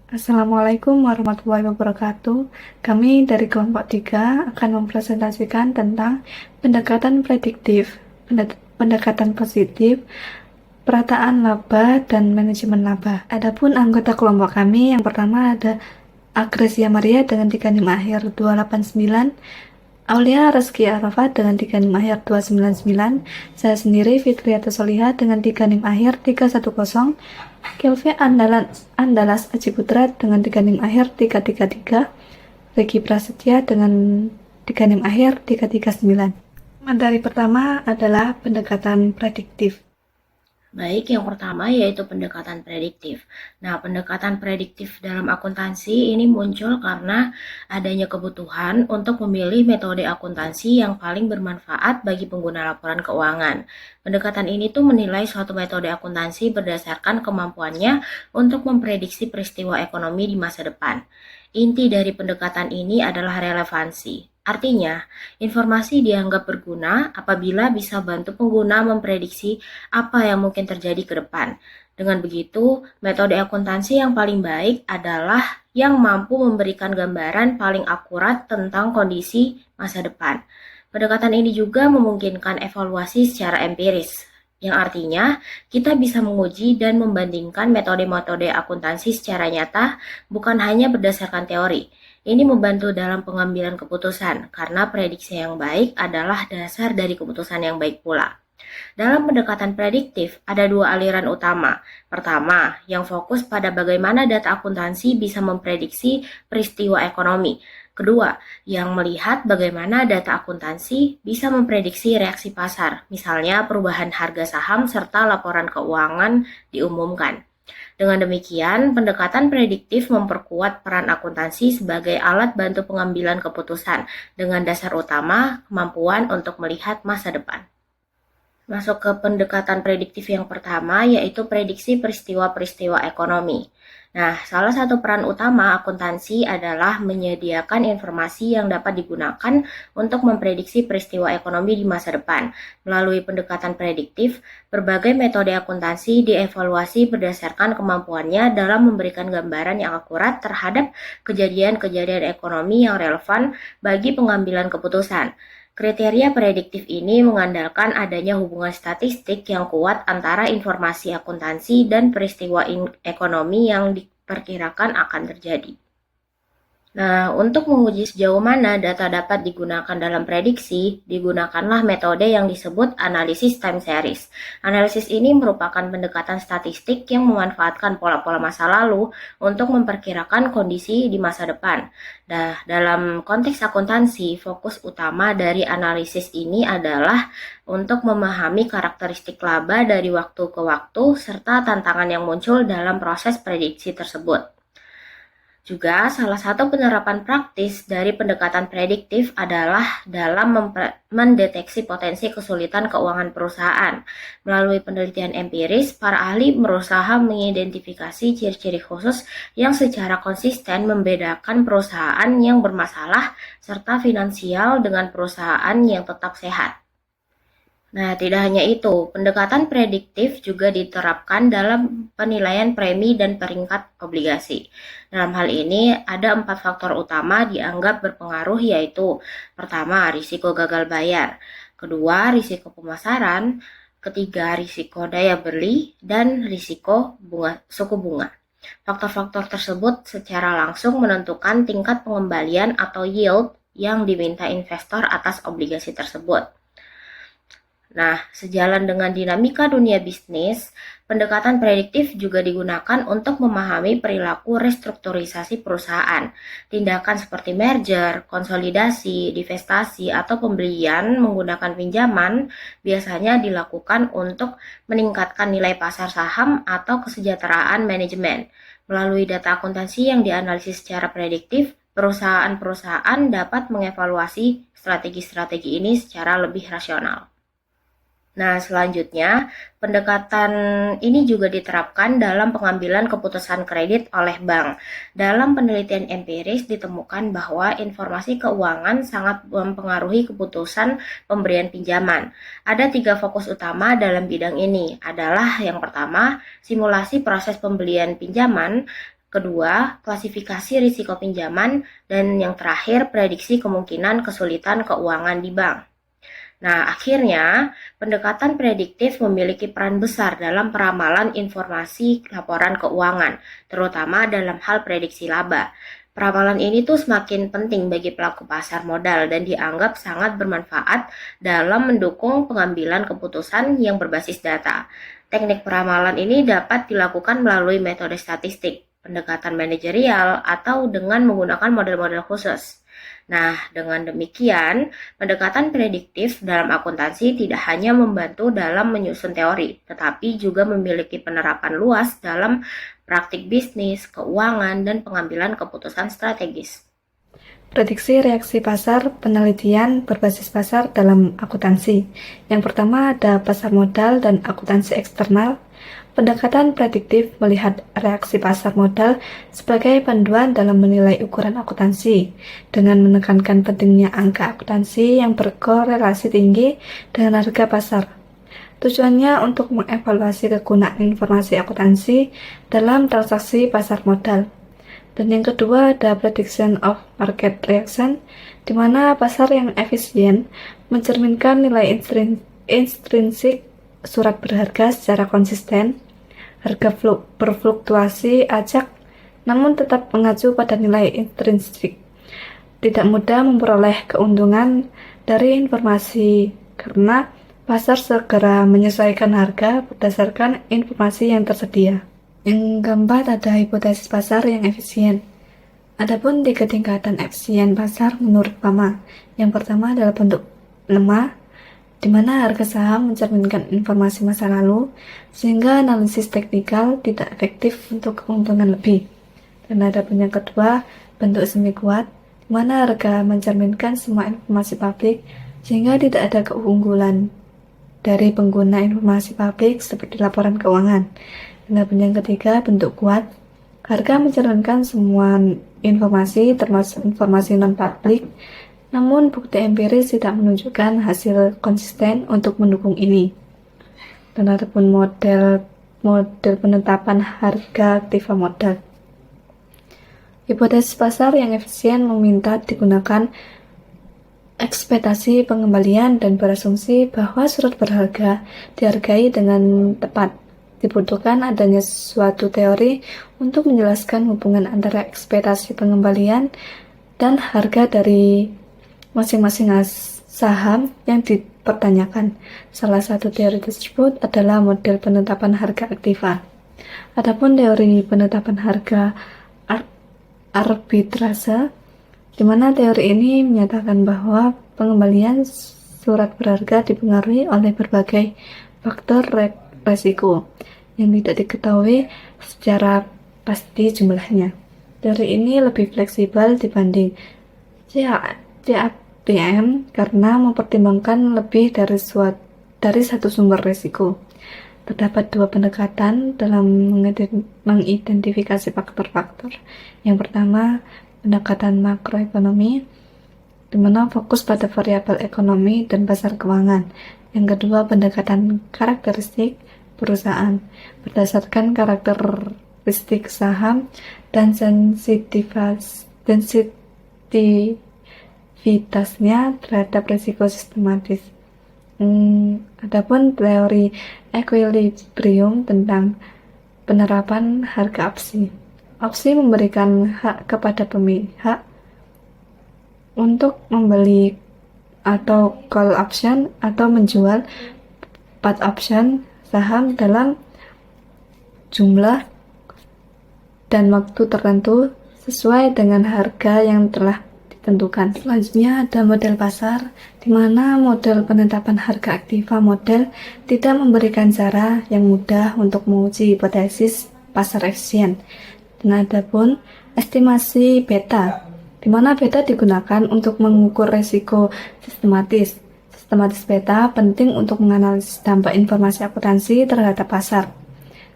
Assalamualaikum warahmatullahi wabarakatuh. Kami dari kelompok 3 akan mempresentasikan tentang pendekatan prediktif, pendekatan positif, perataan laba, dan manajemen laba. Adapun anggota kelompok kami yang pertama ada Agresia Maria dengan 3 NIM akhir 289, Aulia Reski Arafat dengan 3 NIM akhir 299, saya sendiri Fitriata Solihah dengan 3 NIM akhir 310, Kelvin Andalas Aji Putra dengan 3 NIM akhir 333, Regi Prasetya dengan 3 NIM akhir 339. Materi pertama adalah pendekatan prediktif. Baik, yang pertama yaitu pendekatan prediktif. Nah, pendekatan prediktif dalam akuntansi ini muncul karena adanya kebutuhan untuk memilih metode akuntansi yang paling bermanfaat bagi pengguna laporan keuangan. Pendekatan ini tuh menilai suatu metode akuntansi berdasarkan kemampuannya untuk memprediksi peristiwa ekonomi di masa depan. Inti dari pendekatan ini adalah relevansi. Artinya, informasi dianggap berguna apabila bisa bantu pengguna memprediksi apa yang mungkin terjadi ke depan. Dengan begitu, metode akuntansi yang paling baik adalah yang mampu memberikan gambaran paling akurat tentang kondisi masa depan. Pendekatan ini juga memungkinkan evaluasi secara empiris, yang artinya kita bisa menguji dan membandingkan metode-metode akuntansi secara nyata, bukan hanya berdasarkan teori. Ini membantu dalam pengambilan keputusan, karena prediksi yang baik adalah dasar dari keputusan yang baik pula. Dalam pendekatan prediktif, ada dua aliran utama. Pertama, yang fokus pada bagaimana data akuntansi bisa memprediksi peristiwa ekonomi. Kedua, yang melihat bagaimana data akuntansi bisa memprediksi reaksi pasar, misalnya perubahan harga saham serta laporan keuangan diumumkan. Dengan demikian, pendekatan prediktif memperkuat peran akuntansi sebagai alat bantu pengambilan keputusan dengan dasar utama kemampuan untuk melihat masa depan. Masuk ke pendekatan prediktif yang pertama, yaitu prediksi peristiwa-peristiwa ekonomi. Nah, salah satu peran utama akuntansi adalah menyediakan informasi yang dapat digunakan untuk memprediksi peristiwa ekonomi di masa depan. Melalui pendekatan prediktif, berbagai metode akuntansi dievaluasi berdasarkan kemampuannya dalam memberikan gambaran yang akurat terhadap kejadian-kejadian ekonomi yang relevan bagi pengambilan keputusan. Kriteria prediktif ini mengandalkan adanya hubungan statistik yang kuat antara informasi akuntansi dan peristiwa ekonomi yang diperkirakan akan terjadi. Nah, untuk menguji sejauh mana data dapat digunakan dalam prediksi, digunakanlah metode yang disebut analisis time series. Analisis ini merupakan pendekatan statistik yang memanfaatkan pola-pola masa lalu untuk memperkirakan kondisi di masa depan. Nah, dalam konteks akuntansi, fokus utama dari analisis ini adalah untuk memahami karakteristik laba dari waktu ke waktu serta tantangan yang muncul dalam proses prediksi tersebut. Juga salah satu penerapan praktis dari pendekatan prediktif adalah dalam mendeteksi potensi kesulitan keuangan perusahaan. Melalui penelitian empiris, para ahli berusaha mengidentifikasi ciri-ciri khusus yang secara konsisten membedakan perusahaan yang bermasalah serta finansial dengan perusahaan yang tetap sehat. Nah, tidak hanya itu, pendekatan prediktif juga diterapkan dalam penilaian premi dan peringkat obligasi. Dalam hal ini, ada 4 faktor utama dianggap berpengaruh, yaitu pertama, risiko gagal bayar, kedua, risiko pemasaran, ketiga, risiko daya beli, dan risiko suku bunga. Faktor-faktor tersebut secara langsung menentukan tingkat pengembalian atau yield yang diminta investor atas obligasi tersebut. Nah, sejalan dengan dinamika dunia bisnis, pendekatan prediktif juga digunakan untuk memahami perilaku restrukturisasi perusahaan. Tindakan seperti merger, konsolidasi, divestasi, atau pembelian menggunakan pinjaman biasanya dilakukan untuk meningkatkan nilai pasar saham atau kesejahteraan manajemen. Melalui data akuntansi yang dianalisis secara prediktif, perusahaan-perusahaan dapat mengevaluasi strategi-strategi ini secara lebih rasional. Nah, selanjutnya, pendekatan ini juga diterapkan dalam pengambilan keputusan kredit oleh bank. Dalam penelitian empiris ditemukan bahwa informasi keuangan sangat mempengaruhi keputusan pemberian pinjaman. Ada 3 fokus utama dalam bidang ini, adalah yang pertama, simulasi proses pembelian pinjaman, kedua, klasifikasi risiko pinjaman, dan yang terakhir, prediksi kemungkinan kesulitan keuangan di bank. Nah, akhirnya, pendekatan prediktif memiliki peran besar dalam peramalan informasi laporan keuangan, terutama dalam hal prediksi laba. Peramalan ini tuh semakin penting bagi pelaku pasar modal dan dianggap sangat bermanfaat dalam mendukung pengambilan keputusan yang berbasis data. Teknik peramalan ini dapat dilakukan melalui metode statistik, pendekatan manajerial, atau dengan menggunakan model-model khusus. Nah, dengan demikian, pendekatan prediktif dalam akuntansi tidak hanya membantu dalam menyusun teori, tetapi juga memiliki penerapan luas dalam praktik bisnis, keuangan, dan pengambilan keputusan strategis. Prediksi reaksi pasar, penelitian berbasis pasar dalam akuntansi. Yang pertama ada pasar modal dan akuntansi eksternal. Pendekatan prediktif melihat reaksi pasar modal sebagai panduan dalam menilai ukuran akuntansi, dengan menekankan pentingnya angka akuntansi yang berkorelasi tinggi dengan harga pasar. Tujuannya untuk mengevaluasi kegunaan informasi akuntansi dalam transaksi pasar modal. Dan yang kedua ada prediction of market reaction, di mana pasar yang efisien mencerminkan nilai intrinsik surat berharga secara konsisten. Harga berfluktuasi acak, namun tetap mengacu pada nilai intrinsik. Tidak mudah memperoleh keuntungan dari informasi karena pasar segera menyesuaikan harga berdasarkan informasi yang tersedia. Yang keempat ada hipotesis pasar yang efisien. Adapun 3 tingkatan efisien pasar menurut PAMA. Yang pertama adalah bentuk lemah, di mana harga saham mencerminkan informasi masa lalu, sehingga analisis teknikal tidak efektif untuk keuntungan lebih. Dan ada pun yang kedua, bentuk semi kuat, di mana harga mencerminkan semua informasi publik, sehingga tidak ada keunggulan dari pengguna informasi publik seperti laporan keuangan. Dan ada pun yang ketiga, bentuk kuat, harga mencerminkan semua informasi termasuk informasi non-publik, namun bukti empiris tidak menunjukkan hasil konsisten untuk mendukung ini. Dan ada pun model penetapan harga aktiva modal. Hipotesis pasar yang efisien meminta digunakan ekspektasi pengembalian dan berasumsi bahwa surat berharga dihargai dengan tepat. Dibutuhkan adanya suatu teori untuk menjelaskan hubungan antara ekspektasi pengembalian dan harga dari masing-masing saham yang dipertanyakan. Salah satu teori tersebut adalah model penetapan harga aktiva. Adapun teori penetapan harga arbitrase, di mana teori ini menyatakan bahwa pengembalian surat berharga dipengaruhi oleh berbagai faktor resiko yang tidak diketahui secara pasti jumlahnya. Teori ini lebih fleksibel dibanding CAPM karena mempertimbangkan lebih dari satu sumber risiko. Terdapat 2 pendekatan dalam mengidentifikasi faktor-faktor. Yang pertama, pendekatan makroekonomi, di mana fokus pada variabel ekonomi dan pasar keuangan. Yang kedua, pendekatan karakteristik perusahaan, berdasarkan karakteristik saham dan sensitivitasnya terhadap risiko sistematis. Adapun teori equilibrium tentang penerapan harga opsi. Opsi memberikan hak kepada pemihak untuk membeli atau call option atau menjual put option saham dalam jumlah dan waktu tertentu sesuai dengan harga yang telah ditentukan. Selanjutnya ada model pasar, di mana model penetapan harga aktiva model tidak memberikan cara yang mudah untuk menguji hipotesis pasar efisien. Dan ada pun estimasi beta, di mana beta digunakan untuk mengukur risiko sistematis. Sistematis beta penting untuk menganalisis dampak informasi akuntansi terhadap pasar,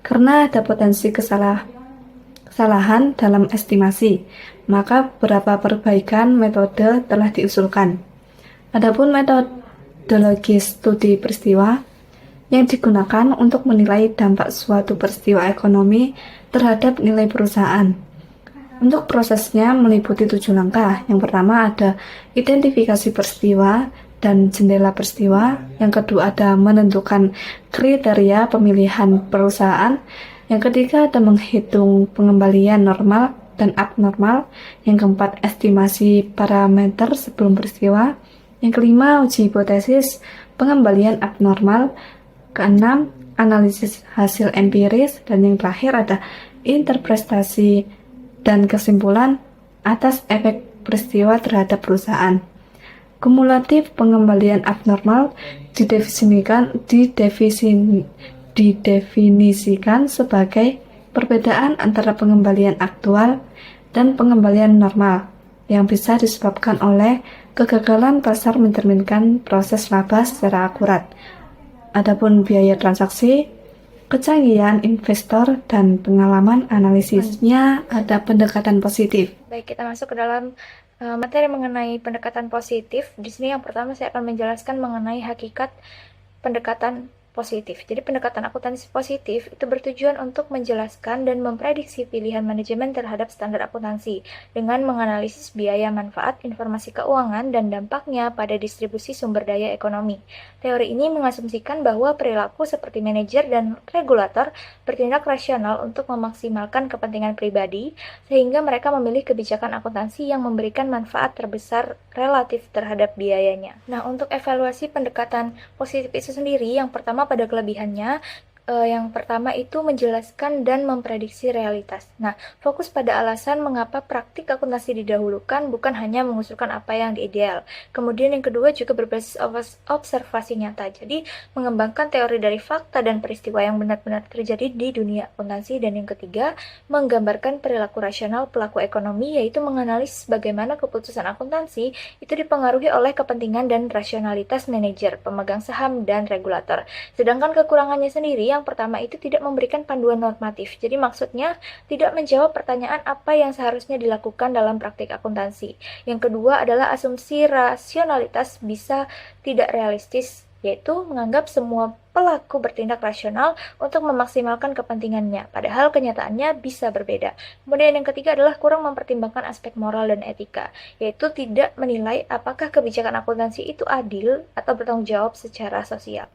karena ada potensi kesalahan dalam estimasi, maka beberapa perbaikan metode telah diusulkan. Adapun metodologi studi peristiwa yang digunakan untuk menilai dampak suatu peristiwa ekonomi terhadap nilai perusahaan. Untuk prosesnya meliputi 7 langkah. Yang pertama ada identifikasi peristiwa dan jendela peristiwa. Yang kedua ada menentukan kriteria pemilihan perusahaan. Yang ketiga ada menghitung pengembalian normal dan abnormal. Yang keempat estimasi parameter sebelum peristiwa. Yang kelima uji hipotesis pengembalian abnormal. Keenam analisis hasil empiris. Dan yang terakhir ada interpretasi dan kesimpulan atas efek peristiwa terhadap perusahaan. Kumulatif pengembalian abnormal didefinisikan sebagai perbedaan antara pengembalian aktual dan pengembalian normal yang bisa disebabkan oleh kegagalan pasar mencerminkan proses laba secara akurat. Adapun biaya transaksi, kecanggihan investor, dan pengalaman analisisnya ada pendekatan positif. Baik, kita masuk ke dalam materi mengenai pendekatan positif. Di sini yang pertama saya akan menjelaskan mengenai hakikat pendekatan positif. Jadi pendekatan akuntansi positif itu bertujuan untuk menjelaskan dan memprediksi pilihan manajemen terhadap standar akuntansi dengan menganalisis biaya manfaat informasi keuangan dan dampaknya pada distribusi sumber daya ekonomi. Teori ini mengasumsikan bahwa perilaku seperti manajer dan regulator bertindak rasional untuk memaksimalkan kepentingan pribadi sehingga mereka memilih kebijakan akuntansi yang memberikan manfaat terbesar relatif terhadap biayanya. Nah, untuk evaluasi pendekatan positif itu sendiri, yang pertama pada kelebihannya, yang pertama itu menjelaskan dan memprediksi realitas. Nah, fokus pada alasan mengapa praktik akuntansi didahulukan, bukan hanya mengusulkan apa yang ideal. Kemudian yang kedua juga berbasis observasi nyata. Jadi, mengembangkan teori dari fakta dan peristiwa yang benar-benar terjadi di dunia akuntansi. Dan yang ketiga, menggambarkan perilaku rasional pelaku ekonomi, yaitu menganalisis bagaimana keputusan akuntansi itu dipengaruhi oleh kepentingan dan rasionalitas manajer, pemegang saham, dan regulator. Sedangkan kekurangannya sendiri, yang pertama itu tidak memberikan panduan normatif. Jadi maksudnya tidak menjawab pertanyaan apa yang seharusnya dilakukan dalam praktik akuntansi. Yang kedua adalah asumsi rasionalitas bisa tidak realistis, yaitu menganggap semua pelaku bertindak rasional untuk memaksimalkan kepentingannya, padahal kenyataannya bisa berbeda. Kemudian yang ketiga adalah kurang mempertimbangkan aspek moral dan etika, yaitu tidak menilai apakah kebijakan akuntansi itu adil atau bertanggung jawab secara sosial.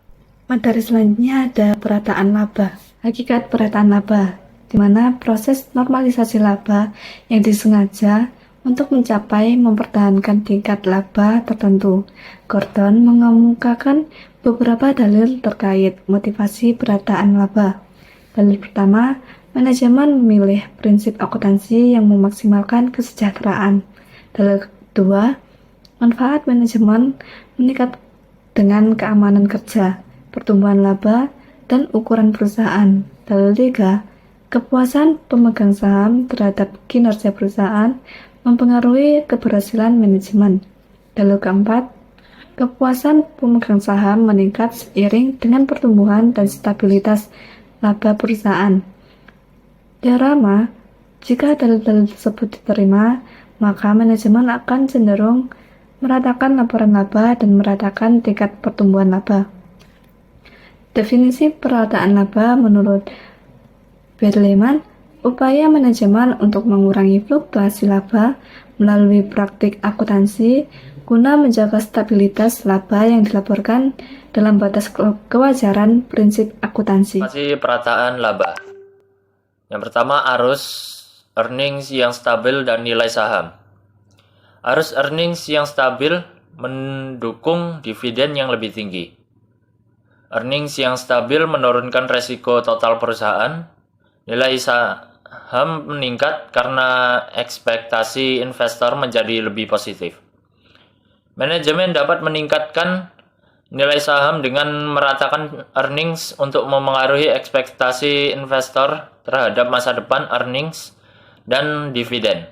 Materi selanjutnya ada perataan laba. Hakikat perataan laba, di mana proses normalisasi laba yang disengaja untuk mencapai mempertahankan tingkat laba tertentu. Gordon mengemukakan beberapa dalil terkait motivasi perataan laba. Dalil pertama, manajemen memilih prinsip akuntansi yang memaksimalkan kesejahteraan. Dalil kedua, manfaat manajemen meningkat dengan keamanan kerja, pertumbuhan laba, dan ukuran perusahaan. Dalil 3, kepuasan pemegang saham terhadap kinerja perusahaan mempengaruhi keberhasilan manajemen. Dalil keempat, kepuasan pemegang saham meningkat seiring dengan pertumbuhan dan stabilitas laba perusahaan. Diorama, jika dalil-dalil tersebut diterima, maka manajemen akan cenderung meratakan laporan laba dan meratakan tingkat pertumbuhan laba. Definisi perataan laba menurut Bedleman, upaya manajemen untuk mengurangi fluktuasi laba melalui praktik akuntansi guna menjaga stabilitas laba yang dilaporkan dalam batas kewajaran prinsip akuntansi. Perataan laba. Yang pertama, arus earnings yang stabil dan nilai saham. Arus earnings yang stabil mendukung dividen yang lebih tinggi. Earnings yang stabil menurunkan resiko total perusahaan. Nilai saham meningkat karena ekspektasi investor menjadi lebih positif. Manajemen dapat meningkatkan nilai saham dengan meratakan earnings untuk memengaruhi ekspektasi investor terhadap masa depan earnings dan dividen.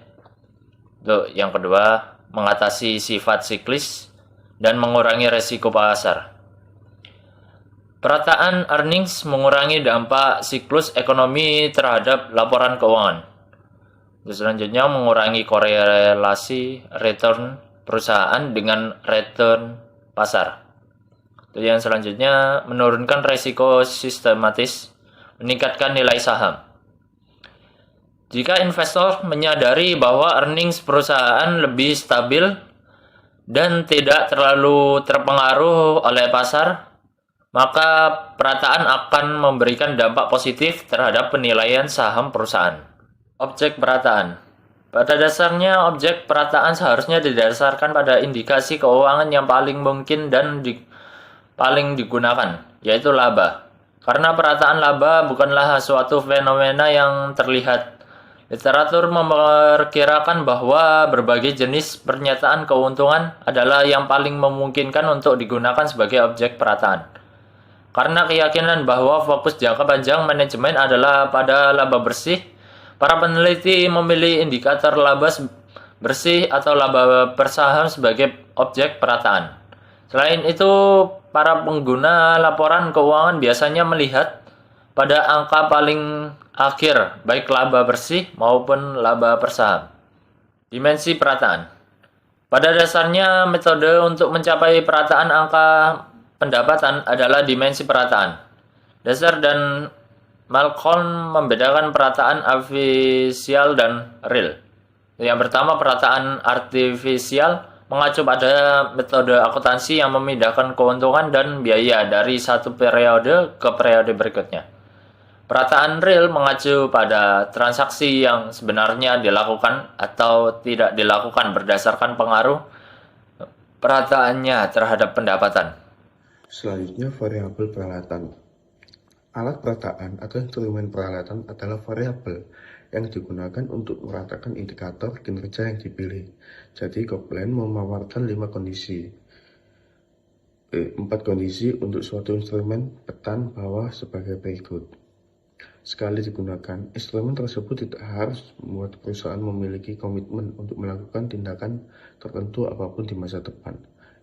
Untuk yang kedua, mengatasi sifat siklis dan mengurangi resiko pasar. Perataan earnings mengurangi dampak siklus ekonomi terhadap laporan keuangan. Selanjutnya, mengurangi korelasi return perusahaan dengan return pasar. Yang selanjutnya, menurunkan resiko sistematis, meningkatkan nilai saham. Jika investor menyadari bahwa earnings perusahaan lebih stabil dan tidak terlalu terpengaruh oleh pasar, maka perataan akan memberikan dampak positif terhadap penilaian saham perusahaan. Objek perataan. Pada dasarnya, objek perataan seharusnya didasarkan pada indikasi keuangan yang paling mungkin dan paling digunakan, yaitu laba. Karena perataan laba bukanlah suatu fenomena yang terlihat. Literatur memperkirakan bahwa berbagai jenis pernyataan keuntungan adalah yang paling memungkinkan untuk digunakan sebagai objek perataan. Karena keyakinan bahwa fokus jangka panjang manajemen adalah pada laba bersih, para peneliti memilih indikator laba bersih atau laba per saham sebagai objek perataan. Selain itu, para pengguna laporan keuangan biasanya melihat pada angka paling akhir, baik laba bersih maupun laba per saham. Dimensi perataan. Pada dasarnya, metode untuk mencapai perataan angka pendapatan adalah dimensi perataan. Dasar dan Malcolm membedakan perataan artifisial dan real. Yang pertama, perataan artifisial mengacu pada metode akuntansi yang memindahkan keuntungan dan biaya dari satu periode ke periode berikutnya. Perataan real mengacu pada transaksi yang sebenarnya dilakukan atau tidak dilakukan berdasarkan pengaruh perataannya terhadap pendapatan. Selanjutnya, variabel peralatan. Alat perataan atau instrumen peralatan adalah variabel yang digunakan untuk meratakan indikator kinerja yang dipilih. Jadi, Copeland memaparkan 4 kondisi untuk suatu instrumen petan bawah sebagai berikut. Sekali digunakan, instrumen tersebut tidak harus membuat perusahaan memiliki komitmen untuk melakukan tindakan tertentu apapun di masa depan.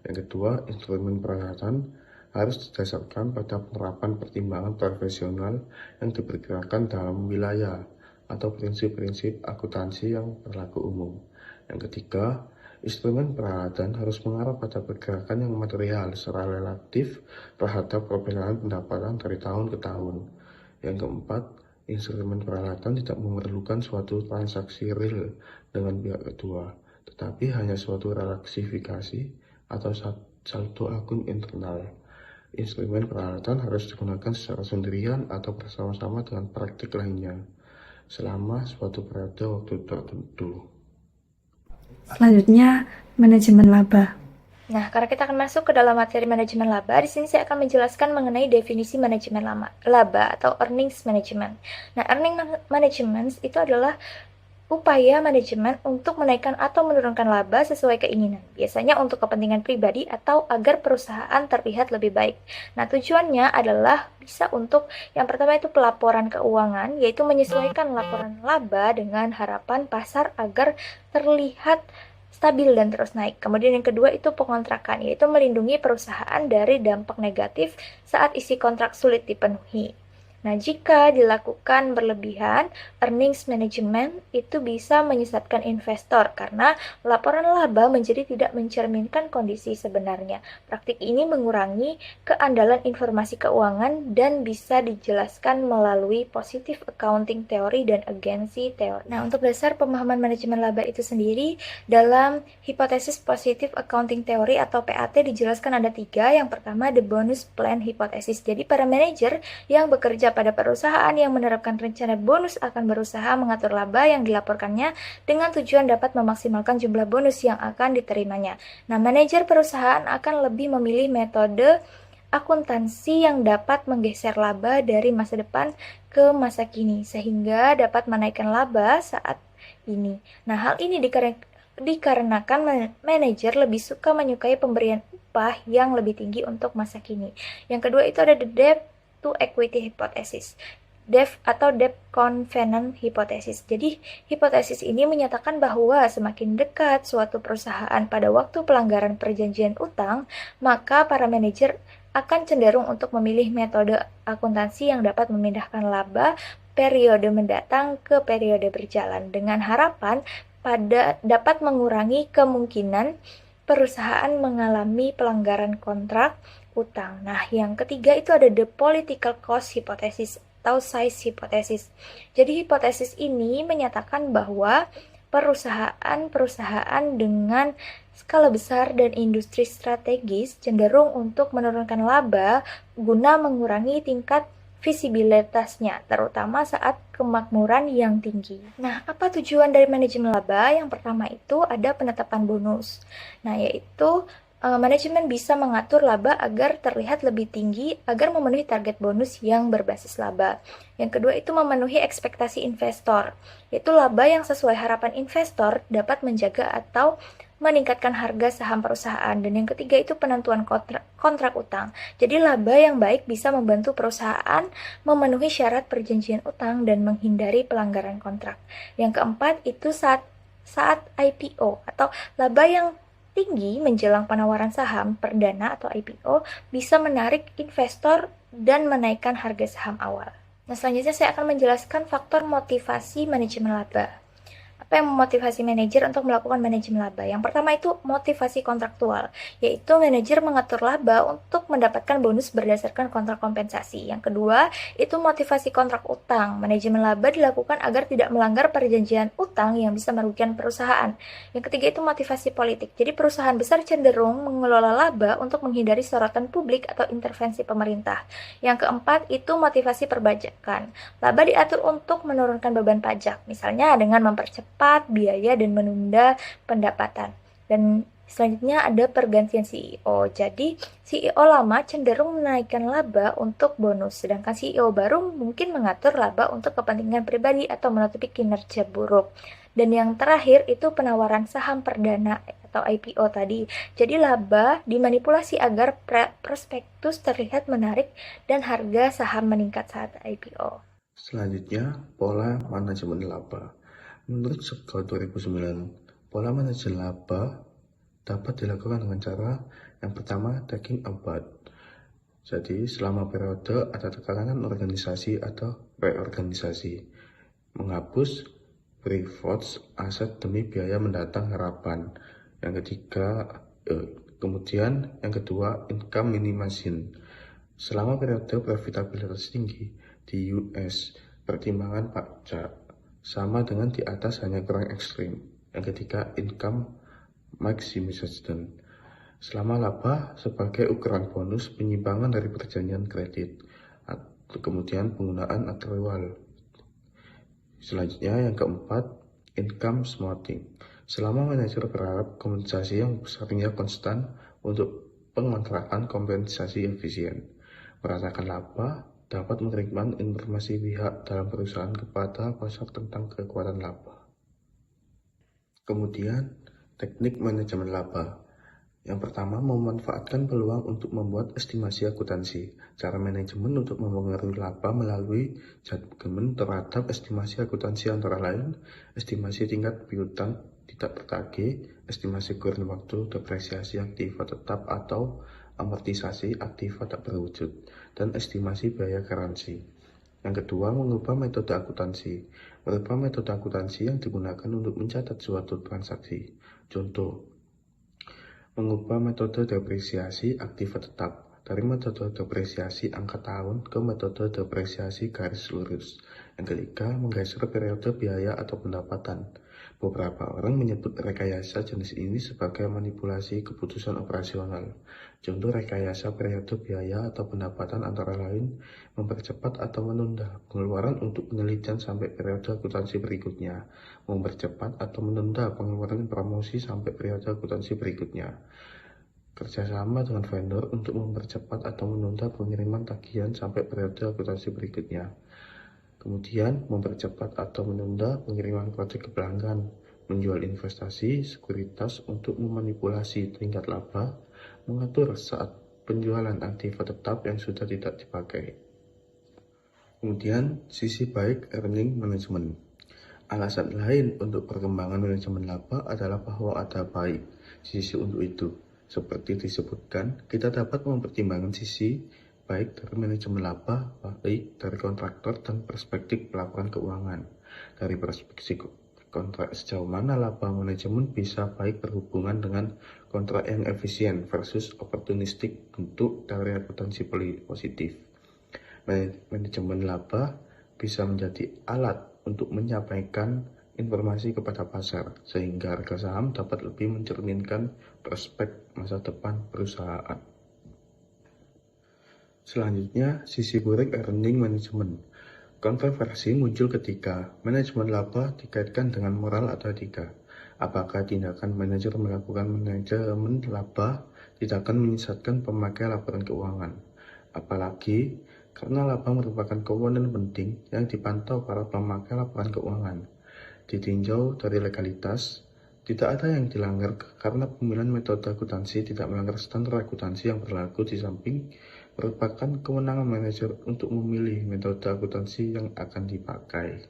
Yang kedua, instrumen peralatan harus didasarkan pada penerapan pertimbangan profesional yang diperkirakan dalam wilayah atau prinsip-prinsip akuntansi yang berlaku umum. Yang ketiga, instrumen peralatan harus mengarah pada pergerakan yang material secara relatif terhadap perbedaan pendapatan dari tahun ke tahun. Yang keempat, instrumen peralatan tidak memerlukan suatu transaksi real dengan pihak kedua, tetapi hanya suatu relaksifikasi atau saldo akun internal. Instrumen peralatan harus digunakan secara sendirian atau bersama-sama dengan praktik lainnya selama suatu periode waktu tertentu. Selanjutnya, manajemen laba. Nah, karena kita akan masuk ke dalam materi manajemen laba, di sini saya akan menjelaskan mengenai definisi manajemen laba atau earnings management. Nah, earning management itu adalah upaya manajemen untuk menaikkan atau menurunkan laba sesuai keinginan, biasanya untuk kepentingan pribadi atau agar perusahaan terlihat lebih baik. Nah, tujuannya adalah bisa untuk yang pertama itu pelaporan keuangan, yaitu menyesuaikan laporan laba dengan harapan pasar agar terlihat stabil dan terus naik. Kemudian yang kedua itu pengontrakan, yaitu melindungi perusahaan dari dampak negatif saat isi kontrak sulit dipenuhi. Nah, jika dilakukan berlebihan, earnings management itu bisa menyesatkan investor karena laporan laba menjadi tidak mencerminkan kondisi sebenarnya. Praktik ini mengurangi keandalan informasi keuangan dan bisa dijelaskan melalui positive accounting teori dan agency teori. Nah, untuk dasar pemahaman manajemen laba itu sendiri, dalam hipotesis positive accounting teori atau PAT dijelaskan ada 3. Yang pertama, the bonus plan hypothesis. Jadi, para manajer yang bekerja pada perusahaan yang menerapkan rencana bonus akan berusaha mengatur laba yang dilaporkannya dengan tujuan dapat memaksimalkan jumlah bonus yang akan diterimanya. Nah, manajer perusahaan akan lebih memilih metode akuntansi yang dapat menggeser laba dari masa depan ke masa kini sehingga dapat menaikkan laba saat ini. Nah, hal ini dikarenakan manajer lebih suka menyukai pemberian upah yang lebih tinggi untuk masa kini. Yang kedua itu ada the debt to equity hypothesis, debt atau debt covenant hypothesis. Jadi, hipotesis ini menyatakan bahwa semakin dekat suatu perusahaan pada waktu pelanggaran perjanjian utang, maka para manajer akan cenderung untuk memilih metode akuntansi yang dapat memindahkan laba periode mendatang ke periode berjalan dengan harapan dapat mengurangi kemungkinan perusahaan mengalami pelanggaran kontrak utang. Nah, yang ketiga itu ada the political cost hypothesis atau size hypothesis. Jadi hipotesis ini menyatakan bahwa perusahaan-perusahaan dengan skala besar dan industri strategis cenderung untuk menurunkan laba guna mengurangi tingkat visibilitasnya, terutama saat kemakmuran yang tinggi. Nah, apa tujuan dari manajemen laba? Yang pertama itu ada penetapan bonus. Nah, yaitu manajemen bisa mengatur laba agar terlihat lebih tinggi agar memenuhi target bonus yang berbasis laba. Yang kedua itu memenuhi ekspektasi investor, yaitu laba yang sesuai harapan investor dapat menjaga atau meningkatkan harga saham perusahaan. Dan yang ketiga itu penentuan kontrak utang. Jadi laba yang baik bisa membantu perusahaan memenuhi syarat perjanjian utang dan menghindari pelanggaran kontrak. Yang keempat itu saat IPO atau laba yang tinggi menjelang penawaran saham perdana atau IPO bisa menarik investor dan menaikkan harga saham awal. Nah, selanjutnya saya akan menjelaskan faktor motivasi manajemen laba. Apa yang memotivasi manajer untuk melakukan manajemen laba? Yang pertama itu motivasi kontraktual, yaitu manajer mengatur laba untuk mendapatkan bonus berdasarkan kontrak kompensasi. Yang kedua, itu motivasi kontrak utang. Manajemen laba dilakukan agar tidak melanggar perjanjian utang yang bisa merugikan perusahaan. Yang ketiga itu motivasi politik. Jadi perusahaan besar cenderung mengelola laba untuk menghindari sorotan publik atau intervensi pemerintah. Yang keempat itu motivasi perpajakan. Laba diatur untuk menurunkan beban pajak, misalnya dengan mempercepat biaya dan menunda pendapatan. Dan selanjutnya ada pergantian CEO. Jadi CEO lama cenderung menaikkan laba untuk bonus, sedangkan CEO baru mungkin mengatur laba untuk kepentingan pribadi atau menutupi kinerja buruk. Dan yang terakhir itu penawaran saham perdana atau IPO tadi. Jadi laba dimanipulasi agar prospektus terlihat menarik dan harga saham meningkat saat IPO. Selanjutnya, pola manajemen laba. Menurut Scout 2009, pola manajemen laba dapat dilakukan dengan cara yang pertama, taking about. Jadi, selama periode ada tekanan organisasi atau reorganisasi. Menghapus pre-votes aset demi biaya mendatang harapan. Yang ketiga, kemudian yang kedua, income minimization. Selama periode profitabilitas tinggi di US, pertimbangan pajak sama dengan di atas hanya kurang ekstrim. Yang ketiga, income maximization. Selama laba sebagai ukuran bonus penyimpangan dari perjanjian kredit. Kemudian penggunaan akrual. Selanjutnya yang keempat, income smoothing. Selama manajer berharap kompensasi yang besarnya konstan untuk pengontrakkan kompensasi efisien. Merasakan laba dapat mengirimkan informasi pihak dalam perusahaan kepada pasar tentang kekuatan laba. Kemudian, teknik manajemen laba. Yang pertama, memanfaatkan peluang untuk membuat estimasi akuntansi. Cara manajemen untuk mempengaruhi laba melalui judgement terhadap estimasi akuntansi antara lain, estimasi tingkat piutang tidak tertagih, estimasi kurun waktu, depresiasi aktiva tetap atau amortisasi aktiva tak berwujud, dan estimasi biaya garansi. Yang kedua, mengubah metode akuntansi. Merubah metode akuntansi yang digunakan untuk mencatat suatu transaksi. Contoh, mengubah metode depresiasi aktiva tetap dari metode depresiasi angka tahun ke metode depresiasi garis lurus. Yang ketiga, menggeser periode biaya atau pendapatan. Beberapa orang menyebut rekayasa jenis ini sebagai manipulasi keputusan operasional. Contoh rekayasa periode biaya atau pendapatan antara lain mempercepat atau menunda pengeluaran untuk penelitian sampai periode akuntansi berikutnya, mempercepat atau menunda pengeluaran promosi sampai periode akuntansi berikutnya. Kerjasama dengan vendor untuk mempercepat atau menunda pengiriman tagihan sampai periode akuntansi berikutnya. Kemudian, mempercepat atau menunda pengiriman proyek ke pelanggan, menjual investasi, sekuritas untuk memanipulasi tingkat laba, mengatur saat penjualan aktiva tetap yang sudah tidak dipakai. Kemudian, sisi baik earning management. Alasan lain untuk perkembangan manajemen laba adalah bahwa ada baik sisi untuk itu. Seperti disebutkan, kita dapat mempertimbangkan sisi baik dari manajemen laba, baik dari kontraktor dan perspektif pelaporan keuangan. Dari perspektif kontrak, sejauh mana laba manajemen bisa baik berhubungan dengan kontrak yang efisien versus opportunistik bentuk dari akuntansi positif. Manajemen laba bisa menjadi alat untuk menyampaikan informasi kepada pasar, sehingga harga saham dapat lebih mencerminkan prospek masa depan perusahaan. Selanjutnya, sisi buruk earning management. Kontroversi muncul ketika manajemen laba dikaitkan dengan moral atau etika. Apakah tindakan manajer melakukan manajemen laba tidak akan menyesatkan pemakai laporan keuangan? Apalagi karena laba merupakan komponen penting yang dipantau para pemakai laporan keuangan. Ditinjau dari legalitas, tidak ada yang dilanggar karena pemilihan metode akuntansi tidak melanggar standar akuntansi yang berlaku, di samping merupakan kewenangan manajer untuk memilih metode akuntansi yang akan dipakai.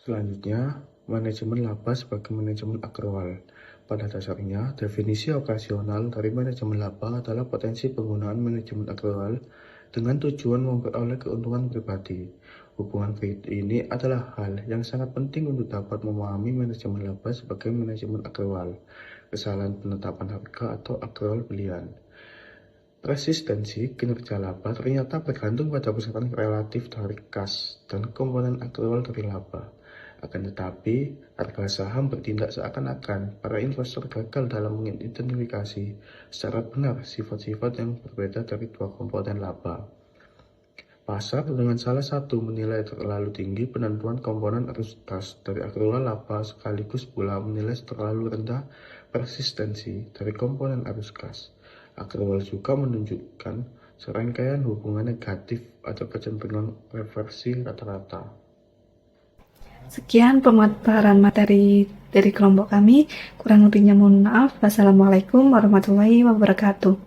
Selanjutnya, manajemen laba sebagai manajemen akrual. Pada dasarnya, definisi operasional dari manajemen laba adalah potensi penggunaan manajemen akrual dengan tujuan memperoleh keuntungan pribadi. Hubungan ini adalah hal yang sangat penting untuk dapat memahami manajemen laba sebagai manajemen akrual, kesalahan penetapan harga atau akrual pilihan. Resistensi kinerja laba ternyata bergantung pada besaran relatif dari kas dan komponen akrual dari laba. Akan tetapi, harga saham bertindak seakan-akan para investor gagal dalam mengidentifikasi secara benar sifat-sifat yang berbeda dari dua komponen laba. Pasar dengan salah satu menilai terlalu tinggi penentuan komponen arus kas dari akrual laba, sekaligus pula menilai terlalu rendah persistensi dari komponen arus kas. Akrual juga menunjukkan serangkaian hubungan negatif atau kecenderungan reversi rata-rata. Sekian pemaparan materi dari kelompok kami. Kurang lebihnya mohon maaf. Wassalamualaikum warahmatullahi wabarakatuh.